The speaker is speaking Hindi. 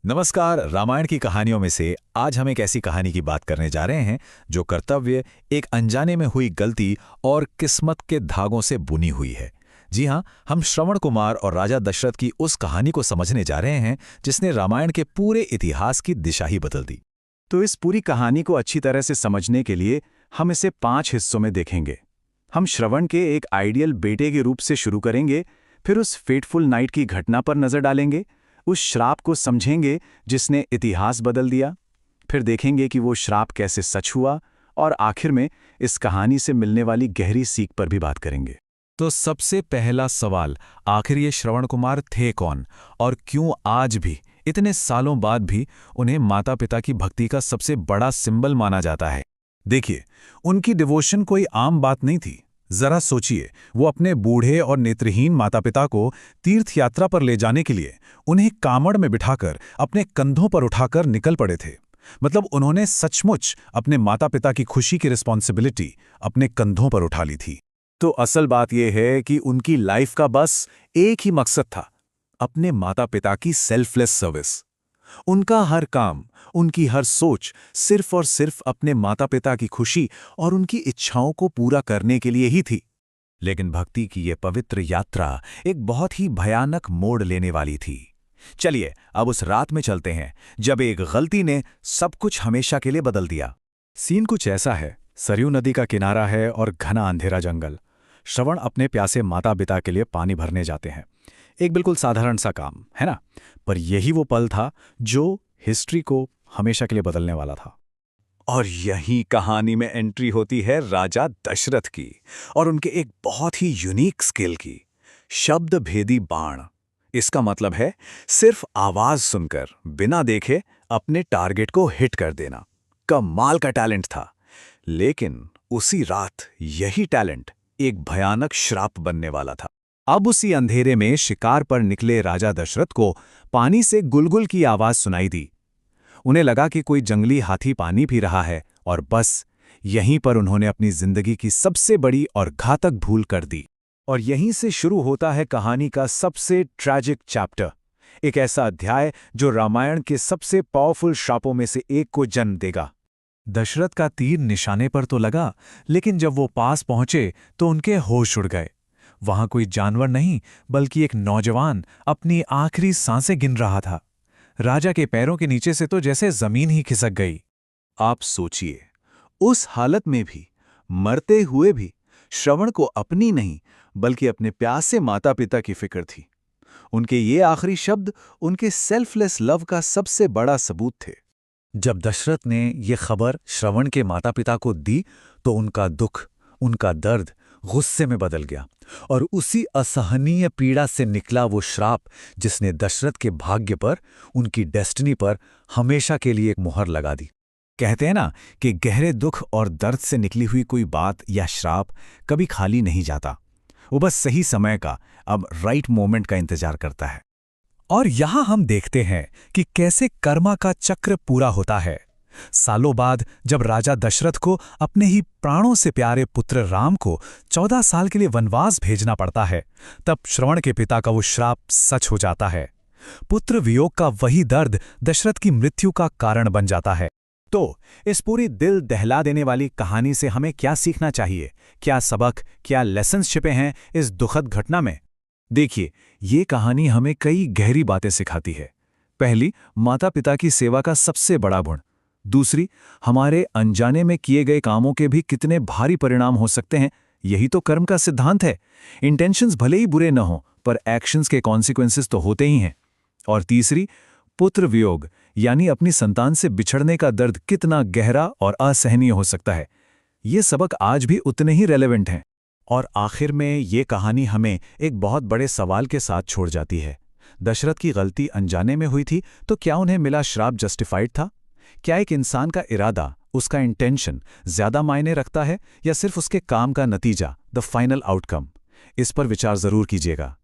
नमस्कार। रामायण की कहानियों में से आज हम एक ऐसी कहानी की बात करने जा रहे हैं जो कर्तव्य, एक अनजाने में हुई गलती और किस्मत के धागों से बुनी हुई है। जी हाँ, हम श्रवण कुमार और राजा दशरथ की उस कहानी को समझने जा रहे हैं जिसने रामायण के पूरे इतिहास की दिशा ही बदल दी। तो इस पूरी कहानी को अच्छी तरह से समझने के लिए हम इसे 5 हिस्सों में देखेंगे। हम श्रवण के एक आइडियल बेटे के रूप से शुरू करेंगे, फिर उस फेटफुल नाइट की घटना पर नजर डालेंगे, उस श्राप को समझेंगे जिसने इतिहास बदल दिया, फिर देखेंगे कि वो श्राप कैसे सच हुआ, और आखिर में इस कहानी से मिलने वाली गहरी सीख पर भी बात करेंगे। तो सबसे पहला सवाल, आखिर ये श्रवण कुमार थे कौन और क्यों आज भी, इतने सालों बाद भी, उन्हें माता पिता की भक्ति का सबसे बड़ा सिंबल माना जाता है? देखिए, उनकी डिवोशन कोई आम बात नहीं थी। जरा सोचिए, वो अपने बूढ़े और नेत्रहीन माता पिता को तीर्थ यात्रा पर ले जाने के लिए उन्हें कांवड़ में बिठाकर अपने कंधों पर उठाकर निकल पड़े थे। मतलब उन्होंने सचमुच अपने माता पिता की खुशी की रिस्पॉन्सिबिलिटी अपने कंधों पर उठा ली थी। तो असल बात यह है कि उनकी लाइफ का बस एक ही मकसद था, अपने माता पिता की सेल्फलेस सर्विस। उनका हर काम, उनकी हर सोच सिर्फ और सिर्फ अपने माता पिता की खुशी और उनकी इच्छाओं को पूरा करने के लिए ही थी। लेकिन भक्ति की ये पवित्र यात्रा एक बहुत ही भयानक मोड़ लेने वाली थी। चलिए अब उस रात में चलते हैं जब एक गलती ने सब कुछ हमेशा के लिए बदल दिया। सीन कुछ ऐसा है, सरयू नदी का किनारा है और घना अंधेरा जंगल। श्रवण अपने प्यासे माता पिता के लिए पानी भरने जाते हैं। एक बिल्कुल साधारण सा काम है ना, पर यही वो पल था जो हिस्ट्री को हमेशा के लिए बदलने वाला था। और यही कहानी में एंट्री होती है राजा दशरथ की और उनके एक बहुत ही यूनिक स्किल की, शब्द भेदी बाण। इसका मतलब है सिर्फ आवाज सुनकर बिना देखे अपने टारगेट को हिट कर देना। कमाल का टैलेंट था। लेकिन उसी रात यही टैलेंट एक भयानक श्राप बनने वाला था। अब उसी अंधेरे में शिकार पर निकले राजा दशरथ को पानी से गुलगुल की आवाज सुनाई दी। उन्हें लगा कि कोई जंगली हाथी पानी पी रहा है, और बस यहीं पर उन्होंने अपनी जिंदगी की सबसे बड़ी और घातक भूल कर दी। और यहीं से शुरू होता है कहानी का सबसे ट्रैजिक चैप्टर, एक ऐसा अध्याय जो रामायण के सबसे पावरफुल श्रापों में से एक को जन्म देगा। दशरथ का तीर निशाने पर तो लगा, लेकिन जब वो पास पहुंचे तो उनके होश उड़ गए। वहां कोई जानवर नहीं, बल्कि एक नौजवान अपनी आखिरी सांसें गिन रहा था। राजा के पैरों के नीचे से तो जैसे जमीन ही खिसक गई। आप सोचिए, उस हालत में भी, मरते हुए भी, श्रवण को अपनी नहीं बल्कि अपने प्यासे माता पिता की फिक्र थी। उनके ये आखिरी शब्द उनके सेल्फलेस लव का सबसे बड़ा सबूत थे। जब दशरथ ने ये खबर श्रवण के माता पिता को दी तो उनका दुख, उनका दर्द गुस्से में बदल गया, और उसी असहनीय पीड़ा से निकला वो श्राप जिसने दशरथ के भाग्य पर, उनकी डेस्टिनी पर हमेशा के लिए एक मुहर लगा दी। कहते हैं ना कि गहरे दुख और दर्द से निकली हुई कोई बात या श्राप कभी खाली नहीं जाता। वो बस सही समय का, अब राइट मोमेंट का इंतजार करता है। और यहां हम देखते हैं कि कैसे कर्मा का चक्र पूरा होता है। सालों बाद जब राजा दशरथ को अपने ही प्राणों से प्यारे पुत्र राम को 14 साल के लिए वनवास भेजना पड़ता है, तब श्रवण के पिता का वो श्राप सच हो जाता है। पुत्र वियोग का वही दर्द दशरथ की मृत्यु का कारण बन जाता है। तो इस पूरी दिल दहला देने वाली कहानी से हमें क्या सीखना चाहिए? क्या सबक, क्या लेसन्स छिपे हैं इस दुखद घटना में? देखिए, ये कहानी हमें कई गहरी बातें सिखाती है। पहली, माता पिता की सेवा का सबसे बड़ा गुण। दूसरी, हमारे अनजाने में किए गए कामों के भी कितने भारी परिणाम हो सकते हैं। यही तो कर्म का सिद्धांत है। इंटेंशंस भले ही बुरे न हों, पर एक्शंस के कॉन्सिक्वेंसेस तो होते ही हैं। और तीसरी, पुत्र वियोग यानी अपनी संतान से बिछड़ने का दर्द कितना गहरा और असहनीय हो सकता है। ये सबक आज भी उतने ही रेलेवेंट हैं। और आखिर में ये कहानी हमें एक बहुत बड़े सवाल के साथ छोड़ जाती है। दशरथ की गलती अनजाने में हुई थी, तो क्या उन्हें मिला श्राप जस्टिफाइड था? क्या एक इंसान का इरादा, उसका इंटेंशन ज्यादा मायने रखता है, या सिर्फ उसके काम का नतीजा, द फाइनल आउटकम? इस पर विचार जरूर कीजिएगा।